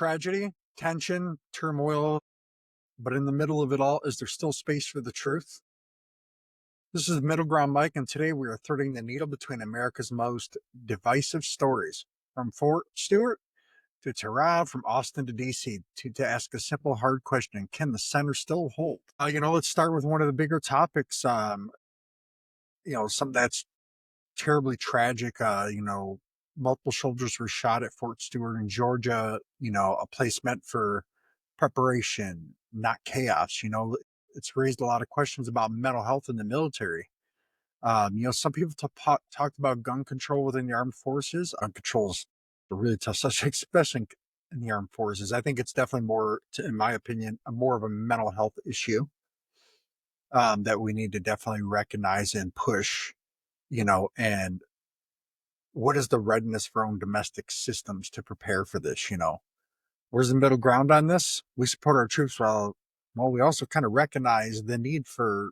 tragedy, tension, turmoil, but in the middle of it all, is there still space for the truth? This is Middle Ground Mike, and today we are threading the needle between America's most divisive stories, from Fort Stewart to Tehran, from Austin to DC, to ask a simple, hard question: can the center still hold? Let's start with one of the bigger topics. Something that's terribly tragic. Multiple soldiers were shot at Fort Stewart in Georgia. A place meant for preparation, not chaos. It's raised a lot of questions about mental health in the military. Some people talked about gun control within the armed forces. Gun control is a really tough subject, especially in the armed forces. I think it's definitely in my opinion, more of a mental health issue that we need to definitely recognize and push. And what is the readiness for our own domestic systems to prepare for this? Where's the middle ground on this? We support our troops well, we also kind of recognize the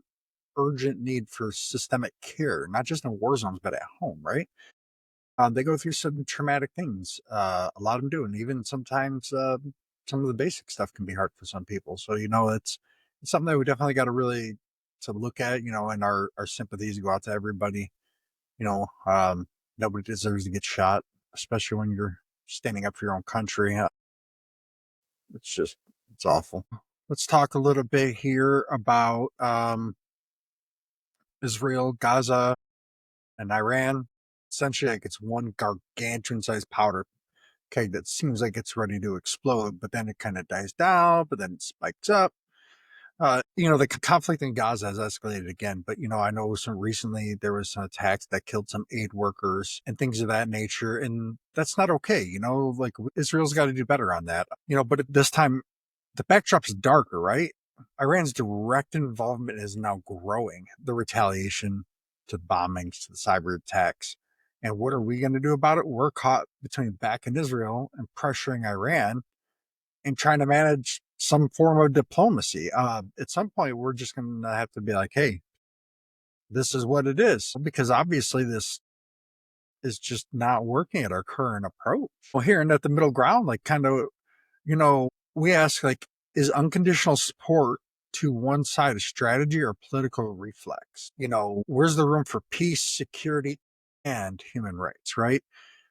urgent need for systemic care, not just in war zones, but at home, right? They go through some traumatic things. A lot of them do. And even sometimes some of the basic stuff can be hard for some people. So, it's something that we definitely got to look at, and our sympathies go out to everybody. You know, um, Nobody deserves to get shot, especially when you're standing up for your own country. It's awful. Let's talk a little bit here about Israel, Gaza, and Iran. Essentially, like it's one gargantuan sized powder keg that seems like it's ready to explode, but then it kind of dies down, but then it spikes up. The conflict in Gaza has escalated again, but I know recently there was some attacks that killed some aid workers and things of that nature, and that's not okay. Like Israel's got to do better on that. But at this time, the backdrop's darker, right? Iran's direct involvement is now growing. The retaliation to the bombings, to the cyber attacks. And what are we going to do about it? We're caught between backing Israel and pressuring Iran and trying to manage some form of diplomacy. At some point, we're just going to have to be like, hey, this is what it is. Because obviously, this is just not working at our current approach. Well, here and at the middle ground, like kind of, we ask, like, is unconditional support to one side a strategy or political reflex? Where's the room for peace, security, and human rights, right?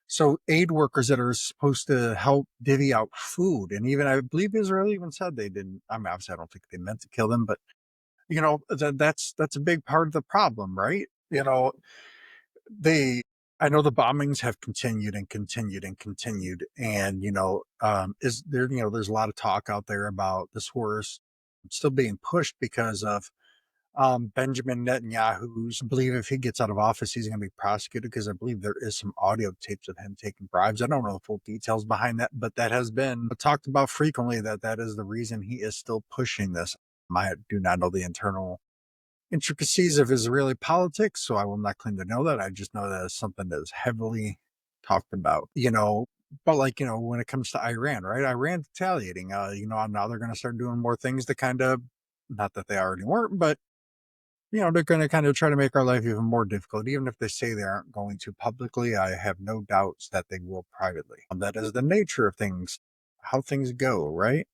So aid workers that are supposed to help divvy out food, and even I believe Israel even said they didn't. I mean, obviously, I don't think they meant to kill them, but that's a big part of the problem, right? They. I know the bombings have continued and continued and continued, and is there? There's a lot of talk out there about this horse still being pushed because of Benjamin Netanyahu's. I believe if he gets out of office, he's going to be prosecuted because I believe there is some audio tapes of him taking bribes. I don't know the full details behind that, but that has been talked about frequently, that is the reason he is still pushing this. I do not know the internal intricacies of Israeli politics, so I will not claim to know that. I just know that it's something that is heavily talked about, but when it comes to Iran, right? Iran's retaliating, now they're going to start doing more things to kind of, not that they already weren't, but they're going to kind of try to make our life even more difficult. Even if they say they aren't going to publicly, I have no doubts that they will privately. That is the nature of things, how things go, right?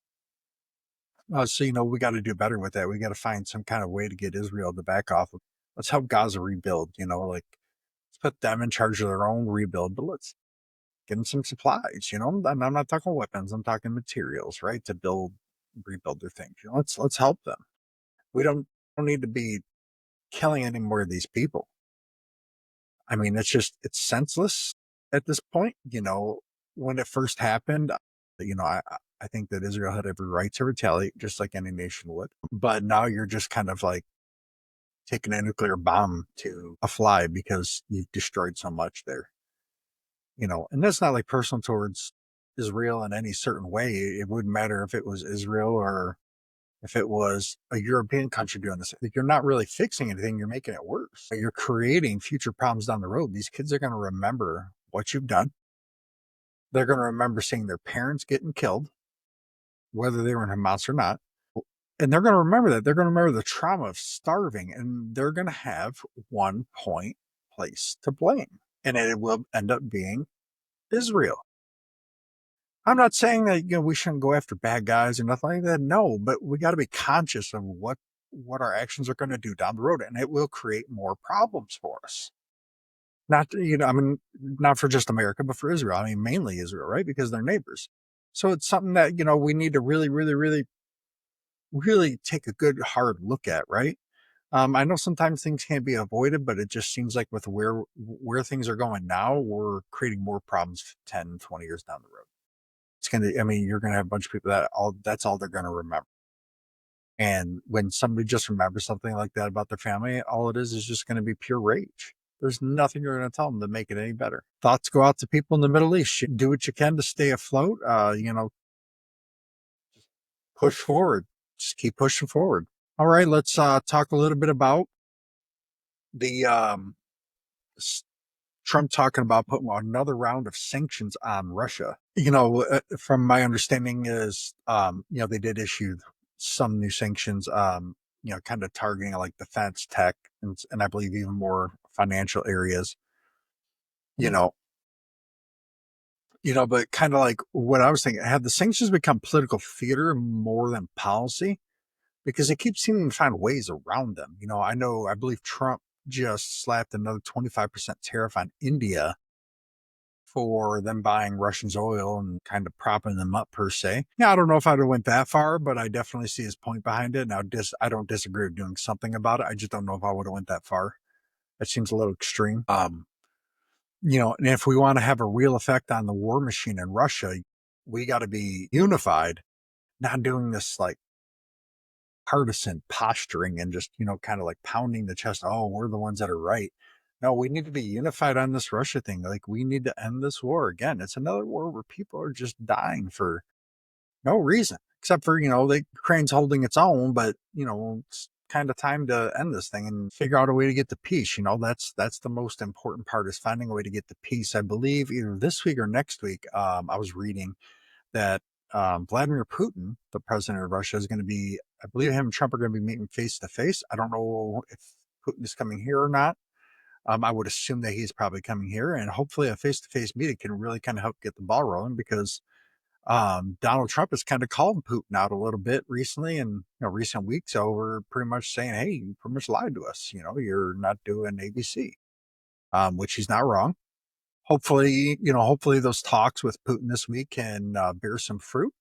So, we got to do better with that. We got to find some kind of way to get Israel to back off. Let's help Gaza rebuild, like let's put them in charge of their own rebuild, but let's get them some supplies, and I'm not talking weapons, I'm talking materials, right? To rebuild their things. Let's help them. We don't need to be killing any more of these people. I mean, it's senseless at this point. When it first happened, I think that Israel had every right to retaliate, just like any nation would. But now you're just kind of like taking a nuclear bomb to a fly because you've destroyed so much there. And that's not like personal towards Israel in any certain way. It wouldn't matter if it was Israel or if it was a European country doing this. You're not really fixing anything, you're making it worse. You're creating future problems down the road. These kids are going to remember what you've done. They're going to remember seeing their parents getting killed, whether they were in Hamas or not. And they're going to remember that. They're going to remember the trauma of starving, and they're going to have one place to blame. And it will end up being Israel. I'm not saying that, we shouldn't go after bad guys or nothing like that. No, but we got to be conscious of what our actions are going to do down the road, and it will create more problems for us. Not, I mean, not for just America, but for Israel. I mean, mainly Israel, right? Because they're neighbors. So it's something that, we need to really, really, really, really take a good hard look at, right? I know sometimes things can't be avoided, but it just seems like with where things are going now, we're creating more problems 10, 20 years down the road. It's gonna, I mean, you're gonna have a bunch of people that's all they're gonna remember. And when somebody just remembers something like that about their family, all it is just gonna be pure rage. There's nothing you're gonna tell them to make it any better. Thoughts go out to people in the Middle East. Do what you can to stay afloat. Push forward. Just keep pushing forward. All right, let's talk a little bit about the Trump talking about putting another round of sanctions on Russia. From my understanding is, they did issue some new sanctions, kind of targeting like defense, tech, and I believe even more financial areas. You know, but kind of like what I was thinking, have the sanctions become political theater more than policy? Because they keep seeming to find ways around them. I believe Trump just slapped another 25% tariff on India for them buying Russian's oil and kind of propping them up per se. Yeah, I don't know if I'd have went that far, but I definitely see his point behind it. Now, I don't disagree with doing something about it. I just don't know if I would have went that far. That seems a little extreme. And if we want to have a real effect on the war machine in Russia, we got to be unified, not doing this like partisan posturing and just, kind of like pounding the chest. Oh, we're the ones that are right. No, we need to be unified on this Russia thing. Like, we need to end this war. Again, it's another war where people are just dying for no reason, except for, the Ukraine's holding its own, but, it's kind of time to end this thing and figure out a way to get to peace. That's the most important part, is finding a way to get to peace. I believe either this week or next week, I was reading that Vladimir Putin, the president of Russia, is going to be, I believe him and Trump are going to be meeting face to face. I don't know if Putin is coming here or not. I would assume that he's probably coming here, and hopefully a face to face meeting can really kind of help get the ball rolling, because Donald Trump has kind of called Putin out a little bit recently, and recent weeks over, pretty much saying, "Hey, you pretty much lied to us. You're not doing ABC," which he's not wrong. Hopefully those talks with Putin this week can bear some fruit.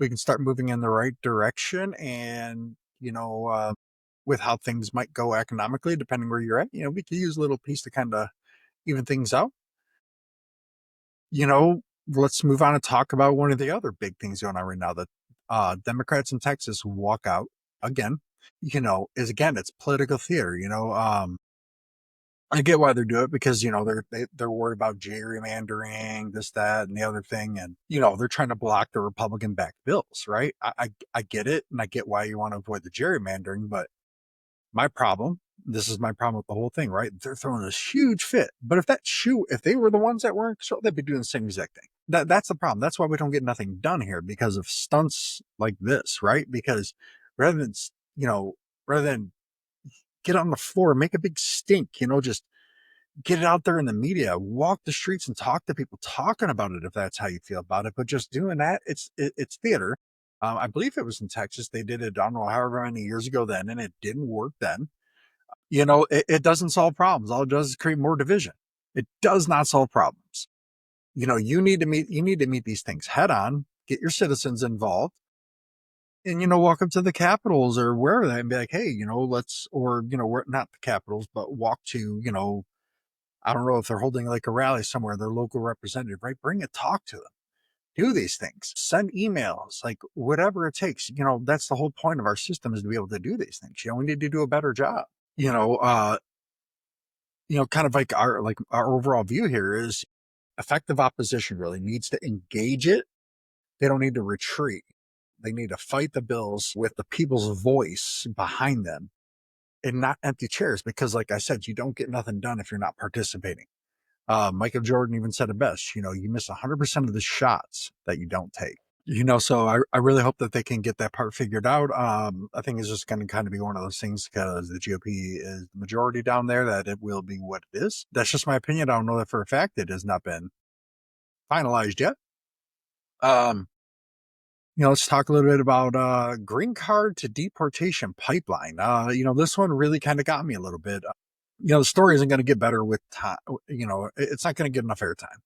We can start moving in the right direction, and with how things might go economically, depending where you're at, we could use a little piece to kind of even things out. you know let's move on and talk about one of the other big things going on right now, that Democrats in Texas walk out again. Is, again, it's political theater. I get why they do it, because they're worried about gerrymandering, this, that, and the other thing, and they're trying to block the Republican-backed bills, right? I get it, and I get why you want to avoid the gerrymandering, but my problem, this is my problem with the whole thing, right? They're throwing this huge fit, but if they were the ones that were in control, they'd be doing the same exact thing. That's the problem. That's why we don't get nothing done here, because of stunts like this, right? Because rather than you know rather than get on the floor, make a big stink, just get it out there in the media, walk the streets and talk to people talking about it, if that's how you feel about it. But just doing that, it's theater. I believe it was in Texas. They did it, I don't know, however many years ago then, and it didn't work then. It doesn't solve problems. All it does is create more division. It does not solve problems. You need to meet these things head on, get your citizens involved, and walk up to the capitals or wherever that, and be like, hey, let's, or we're not the capitals, but walk to, I don't know if they're holding like a rally somewhere, their local representative, right? Bring it, talk to them, do these things, send emails, like whatever it takes. That's the whole point of our system, is to be able to do these things. We need to do a better job. You know, uh, kind of like our overall view here is, effective opposition really needs to engage it. They don't need to retreat. They need to fight the bills with the people's voice behind them, and not empty chairs, because like I said, you don't get nothing done if you're not participating. Michael Jordan even said it best, you miss 100% of the shots that you don't take. So I really hope that they can get that part figured out. I think it's just going to kind of be one of those things, because the GOP is the majority down there, that it will be what it is. That's just my opinion. I don't know that for a fact. It has not been finalized yet. Um, let's talk a little bit about green card to deportation pipeline. This one really kind of got me a little bit. The story isn't going to get better with time. It's not going to get enough airtime.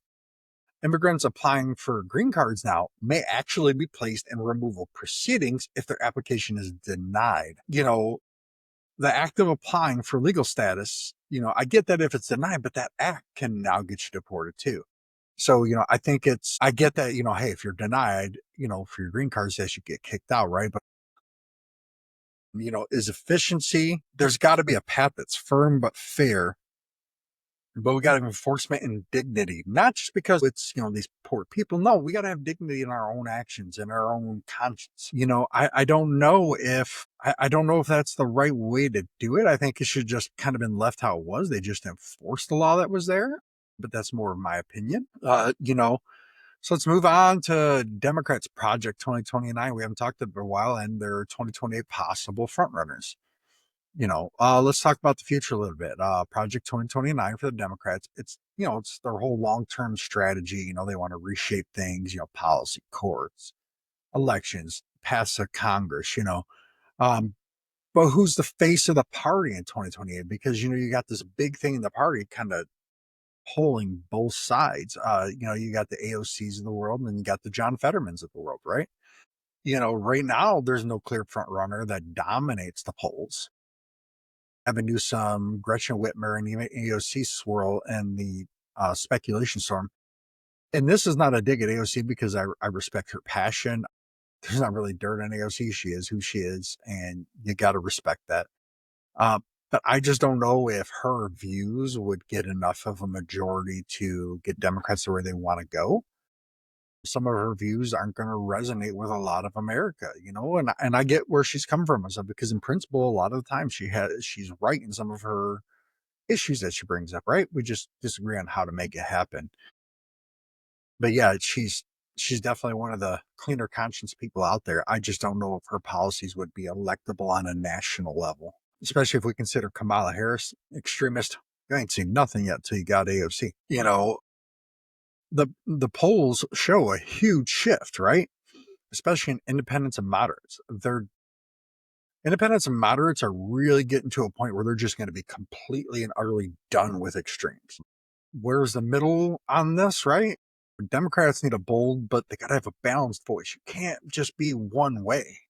Immigrants applying for green cards now may actually be placed in removal proceedings if their application is denied. The act of applying for legal status, I get that if it's denied, but that act can now get you deported too. So, I get that, hey, if you're denied, for your green card status, you get kicked out, right? But, is efficiency, there's got to be a path that's firm but fair. But we got to have enforcement and dignity, not just because it's, these poor people. No, we got to have dignity in our own actions and our own conscience. I don't know if, I don't know if that's the right way to do it. I think it should just kind of been left how it was. They just enforced the law that was there, but that's more of my opinion. So let's move on to Democrats' Project 2029. We haven't talked about it for a while, and their 2028 possible frontrunners. Let's talk about the future a little bit. Project 2029 for the Democrats. It's their whole long-term strategy. They want to reshape things, policy, courts, elections, pass a Congress, um, but who's the face of the party in 2028? Because, you got this big thing in the party kind of pulling both sides. You got the AOCs of the world and then you got the John Fettermans of the world, right? Right now there's no clear front runner that dominates the polls. Gavin Newsom, Gretchen Whitmer, and even AOC swirl and the speculation storm. And this is not a dig at AOC because I respect her passion. There's not really dirt on AOC. She is who she is, and you got to respect that. Uh, but I just don't know if her views would get enough of a majority to get Democrats to where they want to go. Some of her views aren't going to resonate with a lot of America, and I get where she's coming from. So because in principle, a lot of the time she's right in some of her issues that she brings up, right? We just disagree on how to make it happen. But yeah, she's definitely one of the cleaner conscience people out there. I just don't know if her policies would be electable on a national level, especially if we consider Kamala Harris extremist. You ain't seen nothing yet till you got AOC. The polls show a huge shift, right? Especially in independents and moderates. They're Independents and moderates are really getting to a point where they're just going to be completely and utterly done with extremes. Where's the middle on this, right? Democrats need a bold, but they got to have a balanced voice. You can't just be one way.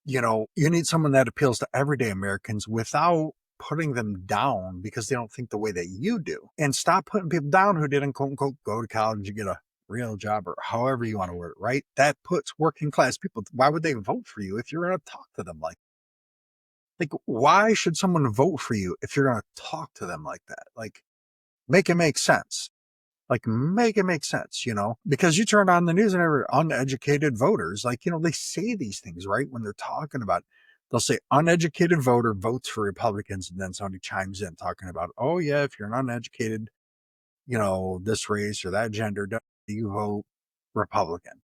You need someone that appeals to everyday Americans without putting them down because they don't think the way that you do. And stop putting people down who didn't, quote unquote, go to college and get a real job or however you want to word it, right? That puts working class people, why would they vote for you if you're going to talk to them like, why should someone vote for you if you're going to talk to them like that? Like, make it make sense. Like, make it make sense, because you turn on the news and every uneducated voters, like, they say these things, right? When they're talking about, they'll say uneducated voter votes for Republicans. And then somebody chimes in talking about, oh yeah, if you're an uneducated, this race or that gender, do you vote Republican?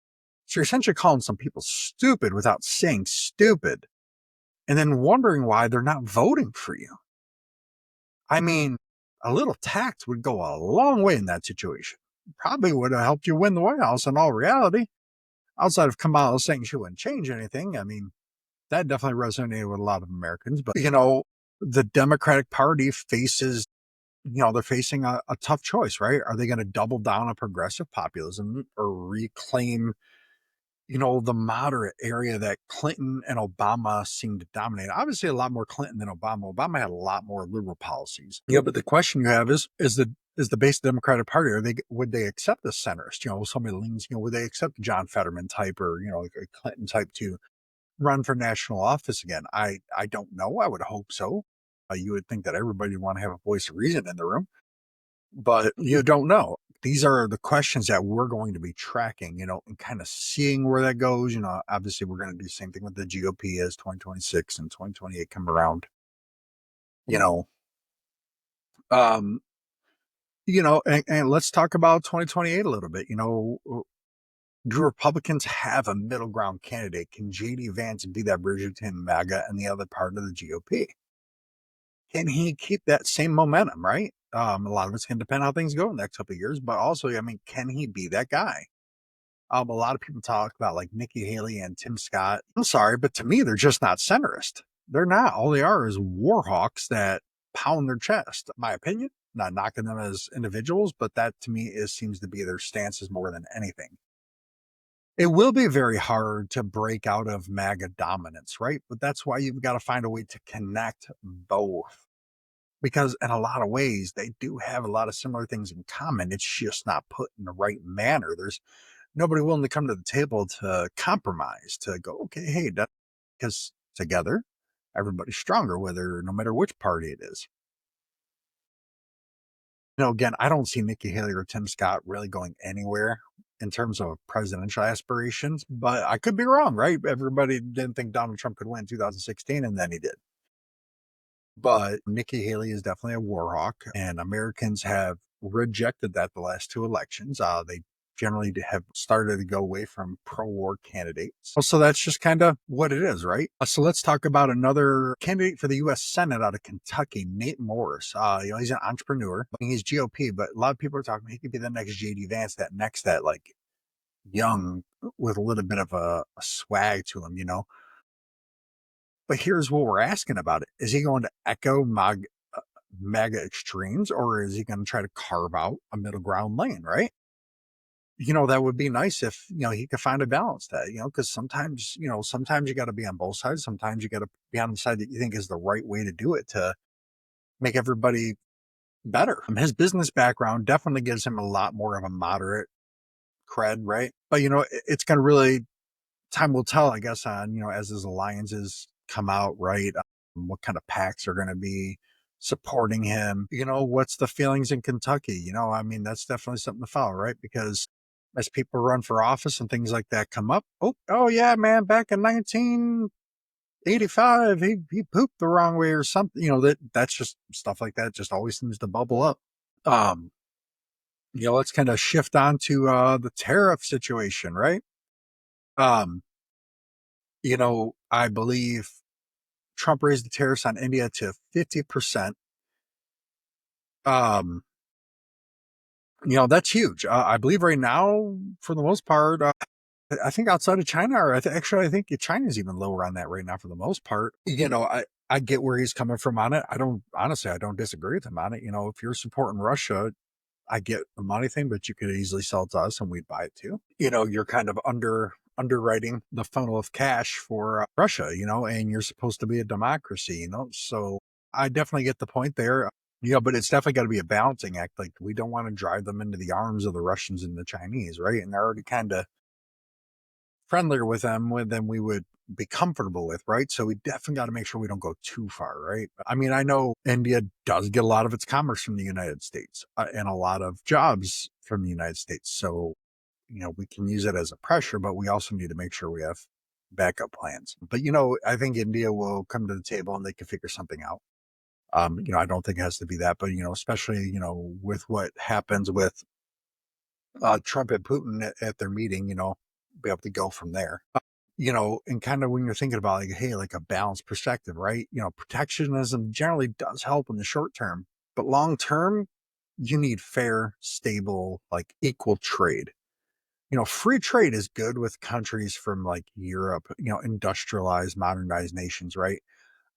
So you're essentially calling some people stupid without saying stupid and then wondering why they're not voting for you. I mean, a little tact would go a long way in that situation. Probably would have helped you win the White House in all reality. Outside of Kamala saying she wouldn't change anything, I mean, that definitely resonated with a lot of Americans. But, the Democratic Party faces, they're facing a tough choice, right? Are they going to double down on progressive populism or reclaim the moderate area that Clinton and Obama seemed to dominate? Obviously, a lot more Clinton than Obama. Obama had a lot more liberal policies. Yeah, but the question you have is the base Democratic Party, would they accept the centrist? Somebody leans, would they accept the John Fetterman type or, like a Clinton type to run for national office again? I don't know. I would hope so. You would think that everybody would want to have a voice of reason in the room, but you don't know. These are the questions that we're going to be tracking, and kind of seeing where that goes. Obviously we're going to do the same thing with the GOP as 2026 and 2028 come around. You know, um, and let's talk about 2028 a little bit. Do Republicans have a middle ground candidate? Can JD Vance be that Bridgerton MAGA and the other part of the GOP? Can he keep that same momentum, right? A lot of it's going to depend on how things go in the next couple of years, but also, I mean, can he be that guy? A lot of people talk about like Nikki Haley and Tim Scott. I'm sorry, but to me, they're just not centrist. They're not. All they are is war hawks that pound their chest. My opinion, not knocking them as individuals, but that to me is seems to be their stances more than anything. It will be very hard to break out of MAGA dominance, right? But that's why you've got to find a way to connect both. Because in a lot of ways, they do have a lot of similar things in common. It's just not put in the right manner. There's nobody willing to come to the table to compromise, to go, okay, hey, because together, everybody's stronger, whether no matter which party it is. Again, I don't see Nikki Haley or Tim Scott really going anywhere in terms of presidential aspirations, but I could be wrong, right? Everybody didn't think Donald Trump could win in 2016, and then he did. But Nikki Haley is definitely a war hawk, and Americans have rejected that the last two elections. They generally have started to go away from pro-war candidates. So that's just kind of what it is, right? So let's talk about another candidate for the U.S. Senate out of Kentucky, Nate Morris. He's an entrepreneur. He's GOP, but a lot of people are talking he could be the next JD Vance, that like young with a little bit of a swag to him. But here's what we're asking about it. Is he going to echo MAGA extremes, or is he going to try to carve out a middle ground lane, right? That would be nice if, he could find a balance that, because sometimes you got to be on both sides. Sometimes you got to be on the side that you think is the right way to do it to make everybody better. His business background definitely gives him a lot more of a moderate cred, right? But, it's going to really time will tell, I guess, on, as his alliances come out, right? What kind of packs are going to be supporting him? What's the feelings in Kentucky? I mean, that's definitely something to follow, right? Because as people run for office and things like that come up, oh yeah, man, back in 1985, he pooped the wrong way or something. That's just stuff like that just always seems to bubble up. Um, let's kind of shift on to the tariff situation, right? Um, I believe Trump raised the tariffs on India to 50%. Um, that's huge. I believe right now, for the most part, I think outside of China, or actually, I think China's even lower on that right now for the most part. I get where he's coming from on it. I don't disagree with him on it. If you're supporting Russia, I get the money thing, but you could easily sell it to us and we'd buy it too. You're kind of underwriting the funnel of cash for Russia, and you're supposed to be a democracy, so I definitely get the point there. But it's definitely got to be a balancing act. Like, we don't want to drive them into the arms of the Russians and the Chinese, right? And they're already kind of friendlier with them than we would be comfortable with, right? So we definitely got to make sure we don't go too far, right? I mean, I know India does get a lot of its commerce from the United States and a lot of jobs from the United States. So, we can use it as a pressure, but we also need to make sure we have backup plans. But, I think India will come to the table and they can figure something out. I don't think it has to be that, but, especially, with what happens with Trump and Putin at their meeting, be able to go from there. And kind of when you're thinking about like, hey, like a balanced perspective, right? Protectionism generally does help in the short term, but long term, you need fair, stable, like equal trade. Free trade is good with countries from like Europe, industrialized, modernized nations, right?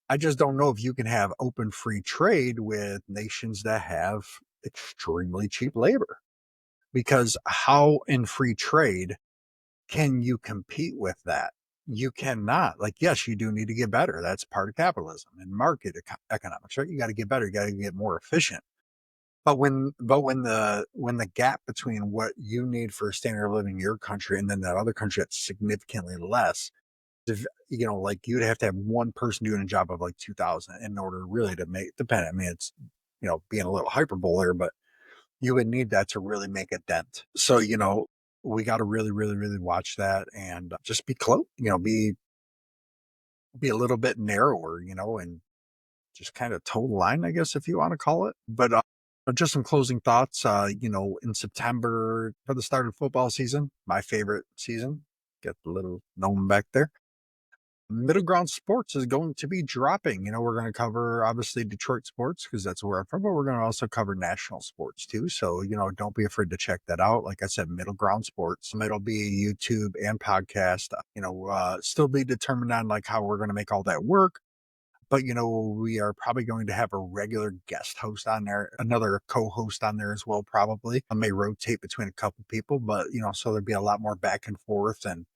I just don't know if you can have open free trade with nations that have extremely cheap labor. Because how in free trade can you compete with that? You cannot. Like, yes, you do need to get better. That's part of capitalism and market economics, right? You got to get better. You got to get more efficient. But when the gap between what you need for a standard of living in your country and then that other country that's significantly less, if, like you'd have to have one person doing a job of like 2,000 in order really to make depend. I mean, it's being a little hyperbole here, but you would need that to really make a dent. So, we got to really, really, really watch that and just be close, be a little bit narrower, and just kind of toe the line, I guess, if you want to call it. But just some closing thoughts, in September for the start of football season, my favorite season, get the little gnome back there. Middle Ground Sports is going to be dropping. We're going to cover obviously Detroit sports because that's where I'm from, but we're going to also cover national sports too. So, don't be afraid to check that out. Like I said, Middle Ground Sports. It'll be YouTube and podcast. Still be determined on like how we're going to make all that work. But we are probably going to have a regular guest host on there, another co-host on there as well. Probably I may rotate between a couple people, but so there'd be a lot more back and forth and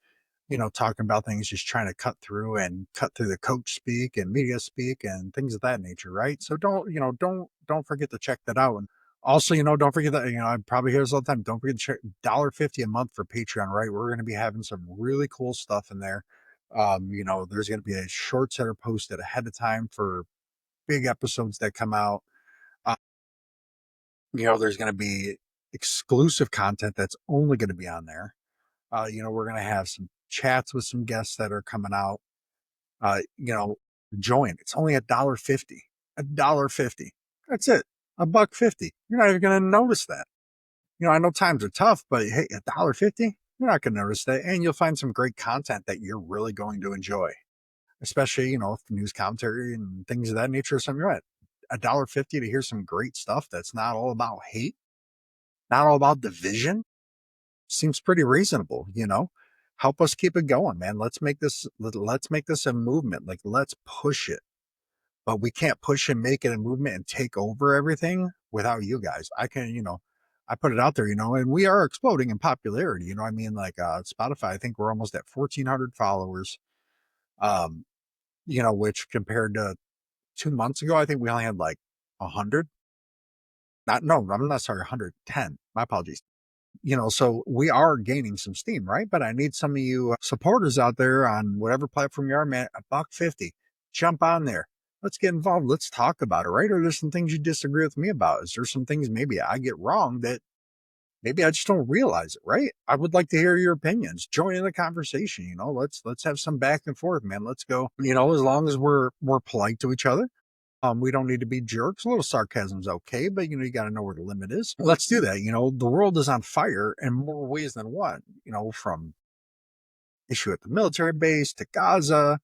talking about things, just trying to cut through the coach speak and media speak and things of that nature, right? So don't forget to check that out. And also, don't forget that, I probably hear this all the time. Don't forget to check $1.50 a month for Patreon, right? We're going to be having some really cool stuff in there. There's going to be shorts that are posted ahead of time for big episodes that come out. Uh, there's going to be exclusive content that's only going to be on there. We're going to have some chats with some guests that are coming out. Uh, you know, Join. It's only $1.50. $1.50. That's it. $1.50. You're not even going to notice that. I know times are tough, but hey, $1.50. You're not going to notice that, and you'll find some great content that you're really going to enjoy. Especially, if news commentary and things of that nature or something. You're at $1.50 to hear some great stuff that's not all about hate, not all about division. Seems pretty reasonable. Help us keep it going, man. Let's make this a movement. Like, let's push it. But we can't push and make it a movement and take over everything without you guys. I put it out there, and we are exploding in popularity. I mean, like Spotify, I think we're almost at 1,400 followers. Um, which compared to 2 months ago, I think we only had like 100. Not no, I'm not sorry, 110. My apologies. So we are gaining some steam, right? But I need some of you supporters out there on whatever platform you are, man. $1.50, jump on there. Let's get involved. Let's talk about it, right? Or there's some things you disagree with me about? Is there some things maybe I get wrong that maybe I just don't realize it, right? I would like to hear your opinions. Join in the conversation. Let's have some back and forth, man. Let's go. As long as we're polite to each other. We don't need to be jerks. A little sarcasm's okay, but you got to know where the limit is. Let's do that. The world is on fire in more ways than one. From issue at the military base to Gaza.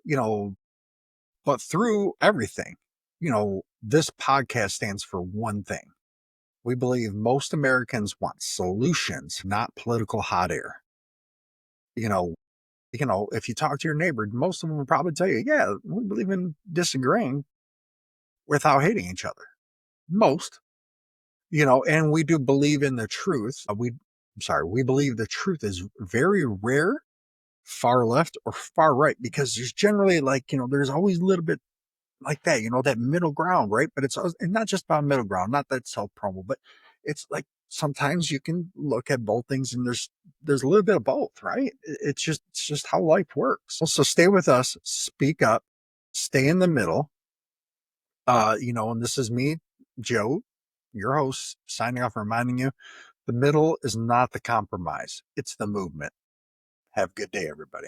You know, but through everything, this podcast stands for one thing. We believe most Americans want solutions, not political hot air. You know, if you talk to your neighbor, most of them will probably tell you, yeah, we believe in disagreeing without hating each other. Most. And we do believe in the truth. We believe the truth is very rare, far left or far right, because there's generally there's always a little bit like that, that middle ground, right? But and not just about middle ground, not that self promo, but it's like sometimes you can look at both things and there's a little bit of both, right? It's just how life works. So stay with us, speak up, stay in the middle. And this is me, Joe, your host, signing off, reminding you the middle is not the compromise, it's the movement. Have a good day, everybody.